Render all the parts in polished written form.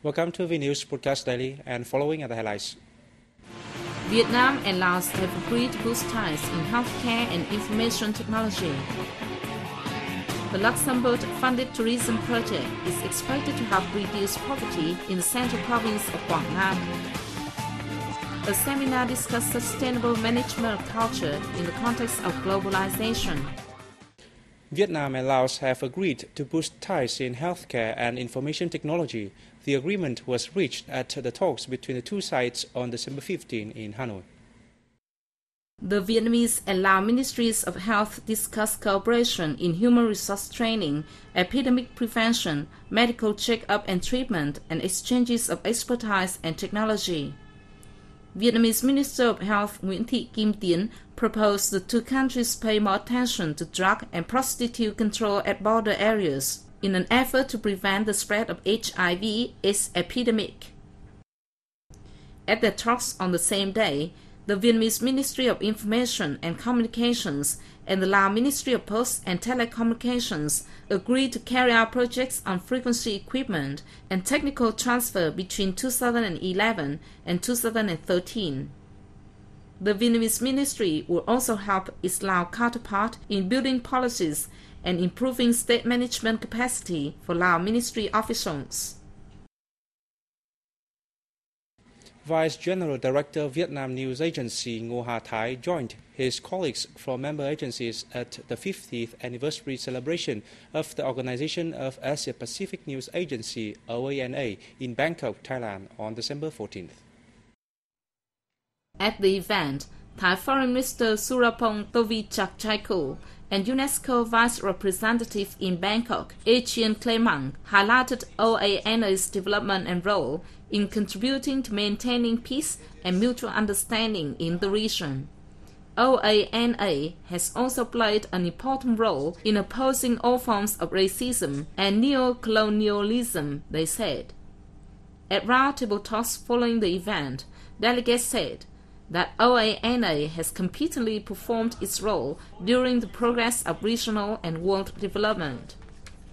Welcome to the News Podcast Daily and following are the highlights. Vietnam and Laos have agreed to boost ties in healthcare and information technology. The Luxembourg-funded tourism project is expected to help reduce poverty in the central province of Quảng Nam. A seminar discussed sustainable management culture in the context of globalization. Vietnam and Laos have agreed to boost ties in healthcare and information technology. The agreement was reached at the talks between the two sides on December 15 in Hanoi. The Vietnamese and Lao Ministries of Health discussed cooperation in human resource training, epidemic prevention, medical check-up and treatment, and exchanges of expertise and technology. Vietnamese Minister of Health Nguyễn Thị Kim Tiến proposed the two countries pay more attention to drug and prostitute control at border areas in an effort to prevent the spread of HIV/AIDS epidemic. At their talks on the same day, the Vietnamese Ministry of Information and Communications and the Lao Ministry of Posts and Telecommunications agreed to carry out projects on frequency equipment and technical transfer between 2011 and 2013. The Vietnamese ministry will also help its Lao counterpart in building policies and improving state management capacity for Lao ministry officials. Vice General Director of Vietnam News Agency Ngo Ha Thái joined his colleagues from member agencies at the 50th anniversary celebration of the Organization of Asia-Pacific News Agency OANA in Bangkok, Thailand on December 14th. At the event, Thai Foreign Minister Surapong Tovichakchaikul and UNESCO Vice Representative in Bangkok, Asian Clemang, highlighted OANA's development and role in contributing to maintaining peace and mutual understanding in the region. OANA has also played an important role in opposing all forms of racism and neo-colonialism, they said. At roundtable talks following the event, delegates said that OANA has competently performed its role during the progress of regional and world development.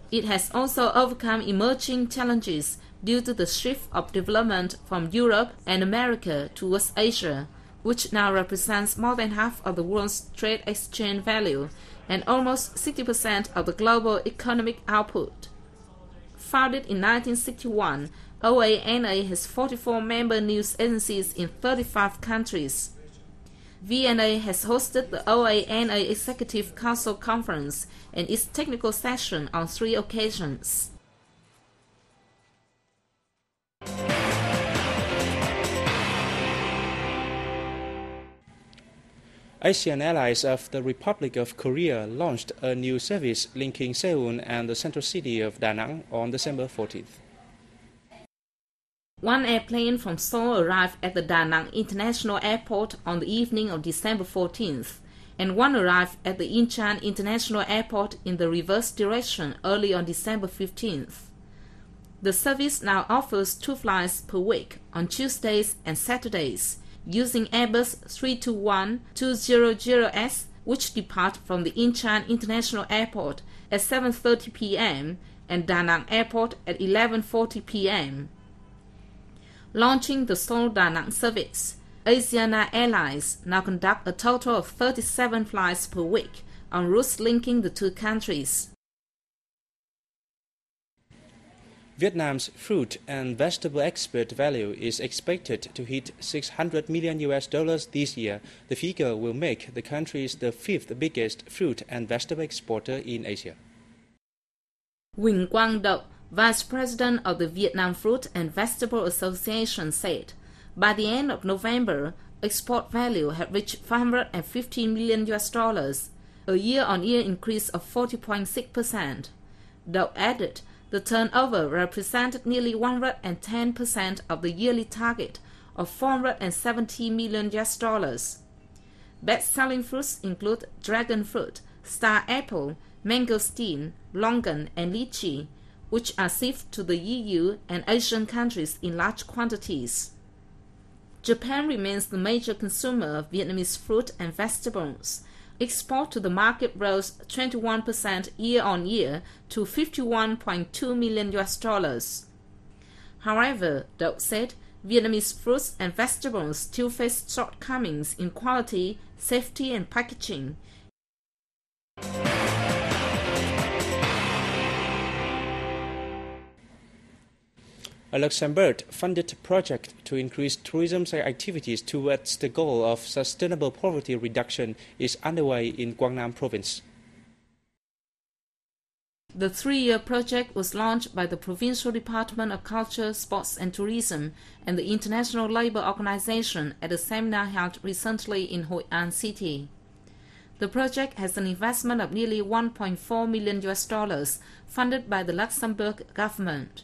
It has also overcome emerging challenges due to the shift of development from Europe and America towards Asia, which now represents more than half of the world's trade exchange value and almost 60% of the global economic output. Founded in 1961, OANA has 44 member news agencies in 35 countries. VNA has hosted the OANA Executive Council Conference and its technical session on 3 occasions. Asiana Airlines of the Republic of Korea launched a new service linking Seoul and the central city of Da Nang on December 14th. One airplane from Seoul arrived at the Da Nang International Airport on the evening of December 14th, and one arrived at the Incheon International Airport in the reverse direction early on December 15th. The service now offers 2 flights per week on Tuesdays and Saturdays, using Airbus 321-200S, which depart from the Incheon International Airport at 7:30 p.m. and Da Nang Airport at 11:40 p.m. Launching the Seoul-Da Nang service, Asiana Airlines now conduct a total of 37 flights per week on routes linking the two countries. Vietnam's fruit and vegetable export value is expected to hit $600 million this year. The figure will make the country the 5th biggest fruit and vegetable exporter in Asia. Huỳnh Quang Đậu, Vice President of the Vietnam Fruit and Vegetable Association, said, by the end of November, export value had reached $550 million, a year-on-year increase of 40.6%. Đậu added, the turnover represented nearly 110% of the yearly target of $470 million. Best-selling fruits include dragon fruit, star apple, mangosteen, longan, and lychee, which are shipped to the EU and Asian countries in large quantities. Japan remains the major consumer of Vietnamese fruit and vegetables. Export to the market rose 21% year-on-year to $51.2 million. However, Doug said Vietnamese fruits and vegetables still face shortcomings in quality, safety, and packaging. A Luxembourg-funded project to increase tourism activities towards the goal of sustainable poverty reduction is underway in Quang Nam Province. The 3-year project was launched by the Provincial Department of Culture, Sports and Tourism and the International Labour Organization at a seminar held recently in Hoi An City. The project has an investment of nearly $1.4 million funded by the Luxembourg government.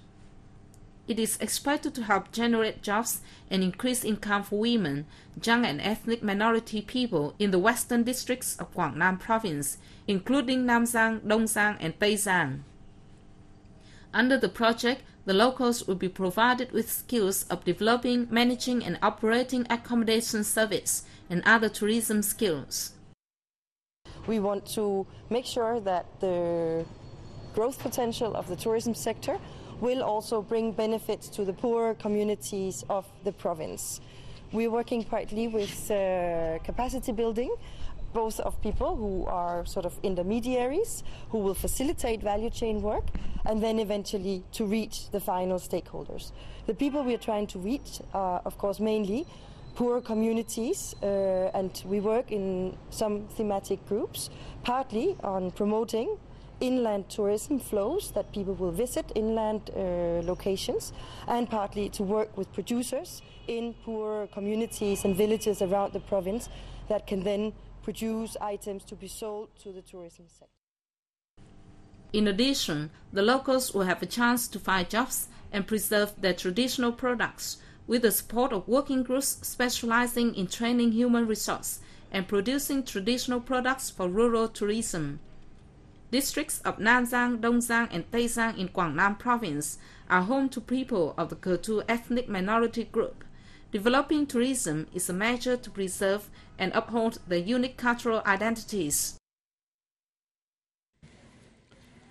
It is expected to help generate jobs and increase income for women, young and ethnic minority people in the western districts of Quang Nam Province, including Nam Giang, Dong Giang, and Tây Giang. Under the project, the locals will be provided with skills of developing, managing, and operating accommodation service and other tourism skills. We want to make sure that the growth potential of the tourism sector will also bring benefits to the poorer communities of the province. We're working partly with capacity building, both of people who are sort of intermediaries, who will facilitate value chain work, and then eventually to reach the final stakeholders. The people we are trying to reach are, of course, mainly poor communities, and we work in some thematic groups, partly on promoting inland tourism flows, that people will visit inland locations, and partly to work with producers in poor communities and villages around the province that can then produce items to be sold to the tourism sector. In addition, the locals will have a chance to find jobs and preserve their traditional products with the support of working groups specializing in training human resource and producing traditional products for rural tourism. Districts of Nam Giang, Dong Giang, and Tây Giang in Quang Nam Province are home to people of the Cơ Tu ethnic minority group. Developing tourism is a measure to preserve and uphold their unique cultural identities.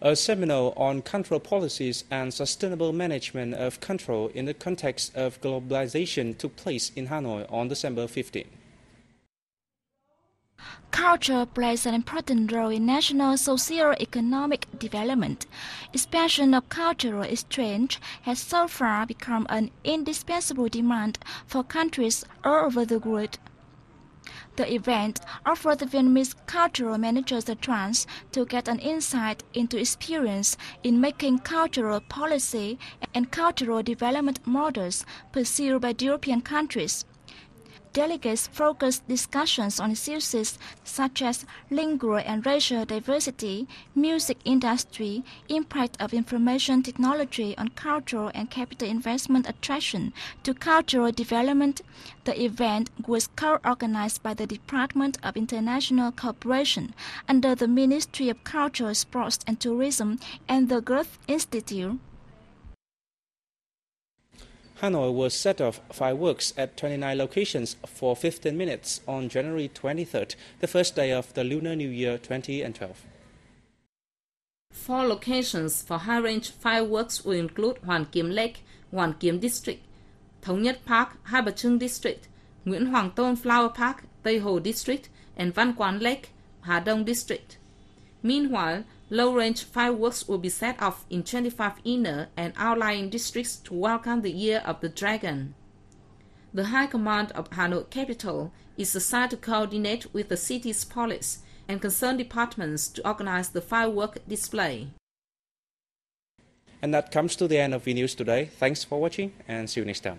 A seminar on control policies and sustainable management of control in the context of globalization took place in Hanoi on December 15. Culture plays an important role in national socio-economic development. Expansion of cultural exchange has so far become an indispensable demand for countries all over the world. The event offered the Vietnamese cultural managers a chance to get an insight into experience in making cultural policy and cultural development models pursued by European countries. Delegates focused discussions on issues such as lingual and racial diversity, music industry, impact of information technology on cultural and capital investment attraction to cultural development. The event was co-organized by the Department of International Cooperation under the Ministry of Culture, Sports and Tourism and the Goethe Institute. Hanoi will set off fireworks at 29 locations for 15 minutes on January 23rd, the first day of the Lunar New Year 2012. 4 locations for high-range fireworks will include Hoàn Kiếm Lake, Hoàn Kiếm District, Thống Nhất Park, Hai Bà Trưng District, Nguyễn Hoàng Tôn Flower Park, Tây Hồ District, and Văn Quán Lake, Hà Đông District. Meanwhile, low-range fireworks will be set off in 25 inner and outlying districts to welcome the Year of the Dragon. The High Command of Hanoi Capital is assigned to coordinate with the city's police and concerned departments to organize the firework display. And that comes to the end of VNews today. Thanks for watching and see you next time.